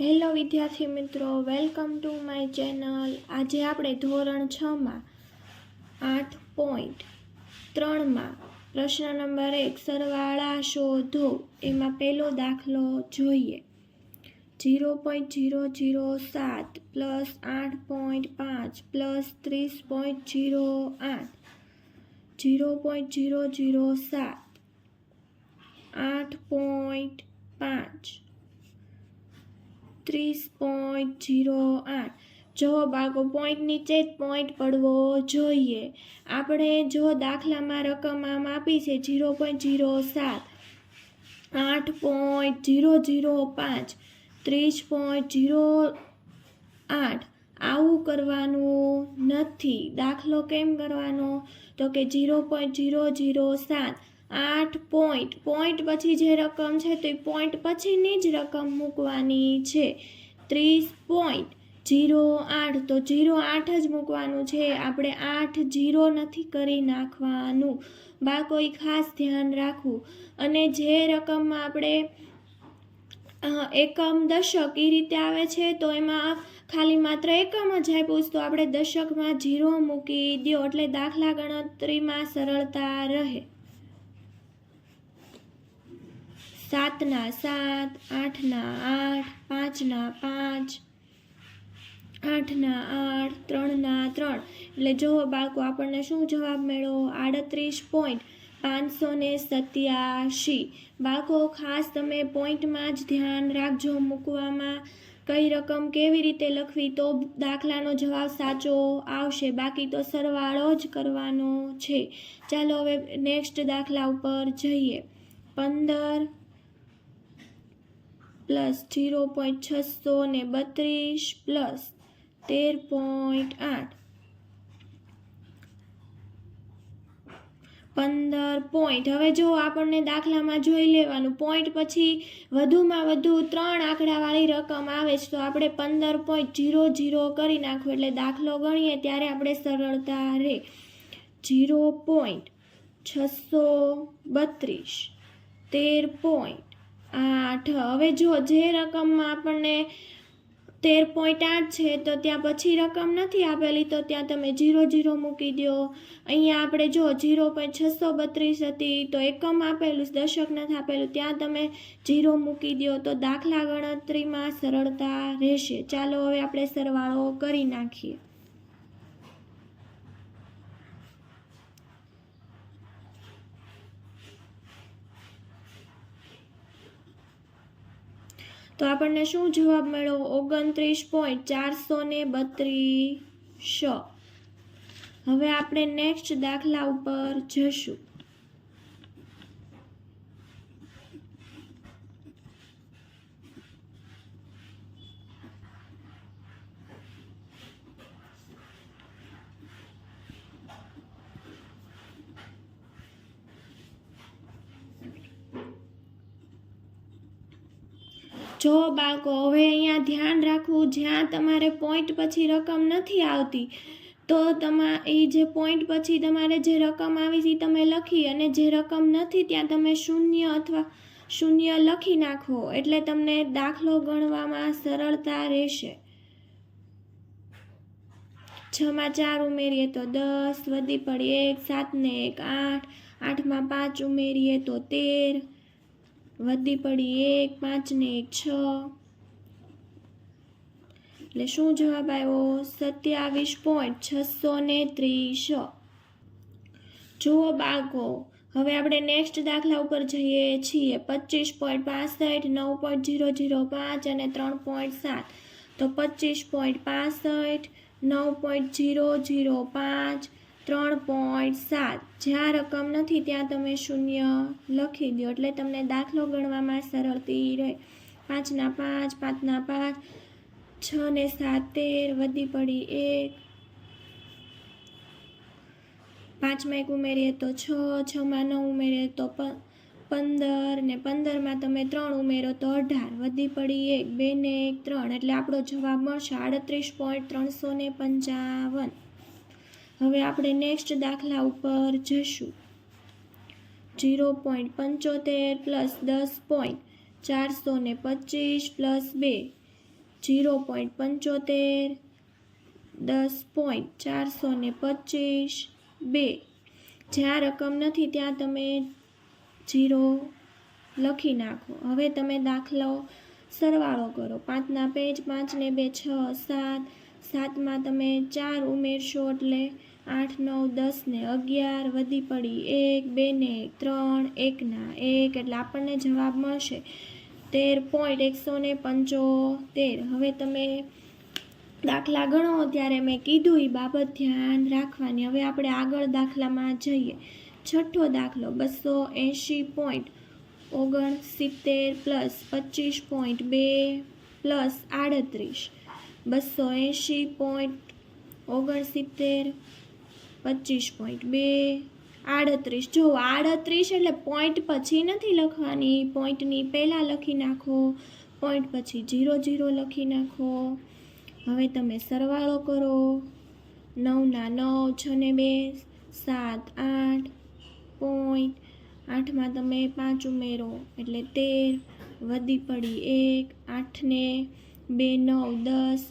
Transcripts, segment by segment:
Hello વિદ્યાર્થી મિત્રો, welcome to my channel. આજે આપણે ધોરણ 6 માં 8.3 માં પ્રશ્ન નંબર 1 સરવાળા શોધો એમાં પહેલો દાખલો જોઈએ। 0.007 પ્લસ 8.5 પ્લસ 30.08 0.007 8.5 30.08 જો બાળકો પોઈન્ટ નીચે જ પોઈન્ટ પડવો જોઈએ। આપણે જો દાખલામાં રકમ આમ આપી છે 0.07 8.005 30.08 આવું કરવાનું નથી। દાખલો કેમ કરવાનો તો કે 0.007 8 પોઈન્ટ પછી જે રકમ છે તો એ પોઈન્ટ પછીની જ રકમ મૂકવાની છે। 30.08 તો 08 જ મૂકવાનું છે, આપણે 8 0 નથી કરી નાખવાનું। બાળકો એ ખાસ ધ્યાન રાખવું। અને જે રકમમાં આપણે એકમ દશક એ રીતે આવે છે તો એમાં ખાલી માત્ર એકમ જ આપ્યું તો આપણે દશકમાં 0 મૂકી દો એટલે દાખલા ગણતરીમાં સરળતા રહે। 7 ના 7, 8 ના 8, 5 ના 5, 8 ના 8, 3 ના 3 એટલે જો બાળકો આપણને શું જવાબ મળ્યો 38.587। બાળકો ખાસ તમે પોઈન્ટમાં જ ધ્યાન રાખજો, મૂકવામાં કઈ રકમ કેવી રીતે લખવી તો દાખલાનો જવાબ સાચો આવશે, બાકી તો સરવાળો જ કરવાનો છે। ચાલો હવે નેક્સ્ટ દાખલા ઉપર જઈએ। 15 પ્લસ 0.632 પ્લસ 13.8 15 પોઈન્ટ। હવે જો આપણને દાખલામાં જોઈ લેવાનું પોઈન્ટ પછી વધુમાં વધુ 3 આંકડાવાળી રકમ આવે છે તો આપણે 15.00 કરી નાખવું એટલે દાખલો ગણીએ ત્યારે આપણે સરળતા રહે। 0.632 13.8 હવે જો જે રકમમાં આપણને 13.8 છે તો ત્યાં પછી રકમ નથી આપેલી તો ત્યાં તમે 00 મૂકી દો। અહીંયા આપણે જો 0.632 હતી તો એકમ આપેલું દશક નથી આપેલું, ત્યાં તમે 0 મૂકી દો તો દાખલા ગણતરીમાં સરળતા રહેશે। ચાલો હવે આપણે સરવાળો કરી નાખીએ। તો આપણને શું જવાબ મળ્યો 29.432। હવે આપણે નેક્સ્ટ દાખલા ઉપર જશું। જો બાળકો હવે અહીંયા ધ્યાન રાખવું, જ્યાં તમારે પોઈન્ટ પછી રકમ નથી આવતી તો એ જે પોઈન્ટ પછી તમારે જે રકમ આવી છે તમે લખી અને જે રકમ નથી ત્યાં તમે શૂન્ય અથવા શૂન્ય લખી નાખો એટલે તમને દાખલો ગણવામાં સરળતા રહેશે। 6 માં 4 ઉમેરીએ તો 10, વધી પડી 1, 7 ને 1 8, 8 માં 5 ઉમેરીએ તો 13, વધી પડી 1, 5 ને 1 6 એટલે શું જવાબ આવ્યો 27.630। જુઓ બાળકો હવે આપણે નેક્સ્ટ દાખલા ઉપર જઈએ છીએ। 25.65 9.005 અને 3.7 તો 25.65 9.005 3.7 જ્યાં રકમ નથી ત્યાં તમે શૂન્ય લખી દો એટલે તમને દાખલો ગણવામાં સરળતી રહે। 5 ના 5, 5 ના 5, 6 ને 7 13, વધી પડી 1, 5 માં 1 ઉમેરીએ તો 6, 6 માં 9 ઉમેરીએ તો 15 ને 15 માં તમે 3 ઉમેરો તો 18, વધી પડી 1, 2 ને 1 3 એટલે આપણો જવાબ મળશે 38.355। હવે આપણે નેક્સ્ટ દાખલા ઉપર જશું। 0.75 પ્લસ 10.425 પ્લસ 2 0.75, 10.425, 2. જ્યાં રકમ નથી ત્યાં તમે 0 લખી નાખો. હવે તમે દાખલો સરવાળો કરો. 5ના પેજ, 5 ને 2 6, 7, 7માં તમે 4 ઉમેરશો એટલે 8, 9, 10 ને 11, વધી પડી 1, 2 ને 3, 1 ના 1 એટલે આપણને જવાબ મળશે 13.175. હવે તમે દાખલા ગણો ત્યારે મેં કીધું એ બાબત ધ્યાન રાખવાની. હવે આપણે આગળ દાખલામાં જઈએ. છઠ્ઠો દાખલો 280.69 પ્લસ 25.2 પ્લસ 38. 280.69 25.2 38. જો 38 એટલે પોઈન્ટ પછી નથી લખવાની, પોઈન્ટની પહેલાં લખી નાખો, પોઈન્ટ પછી 0 0 લખી નાખો. હવે તમે સરવાળો કરો. 9ના 9, 6 ને 2, 7, 8, પોઈન્ટ 8માં તમે 5 ઉમેરો એટલે 13, વધી પડી 1, 8 ને 2, 9, 10,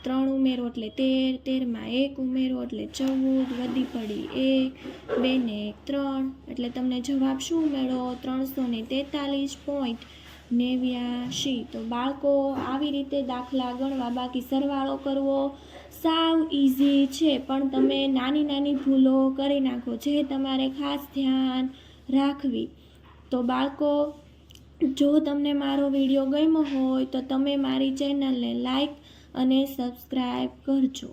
3 ઉમેરો એટલે 13, 13માં 1 ઉમેરો એટલે 14, વધી પડી 1, 2 ને 1, 3 એટલે તમને જવાબ શું મળ્યો? 343.89. તો બાળકો આવી રીતે દાખલા ગણવા, બાકી સરવાળો કરવો સાવ ઇઝી છે, પણ તમે નાની નાની ભૂલો કરી નાખો જે તમારે ખાસ ધ્યાન રાખવી. તો બાળકો, જો તમને મારો વિડીયો ગમ્યો હોય તો તમે મારી ચેનલને લાઈક અને સબસ્ક્રાઈબ કરજો.